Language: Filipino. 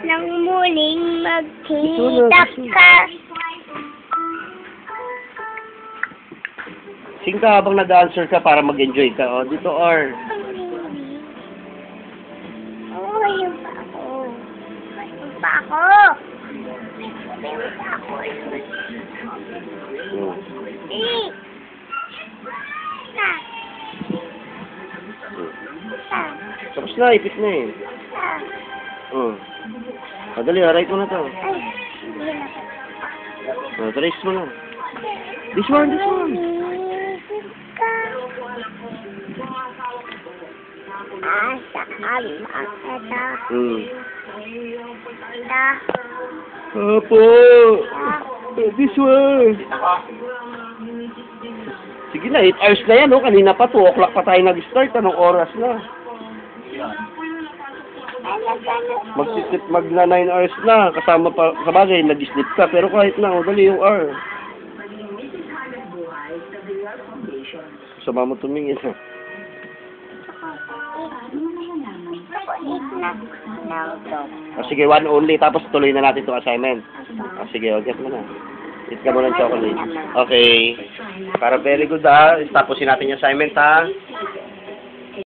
nang muling magkita ka. Sing ka habang nag-answer ka para mag-enjoy ka. O, dito, or. Oo, yun pa ako. Yun pa ako. Yun pa ako. Eh. Tapos na, ipit na eh. Dali, right mo na to. Ay, hindi na. Trace mo na. This one, this one. Asa almakata. Apo. This one. Sige na, 8 hours na yan, oh. Kanina pa, 2 o'clock pa tayo nag-start. Anong oras na? Magsisip, magna 9 hours na. Kasama pa, sabagay, nag-sleep ka. Pero kahit na, oh, dali yung hour. Sama mo tumingin, ha? Sige, one only. Tapos tuloy na natin itong assignment. Sige, get mo na. Eat ka muna ng chocolate. Okay. Para very good, ha? Tapusin natin yung assignment, ha?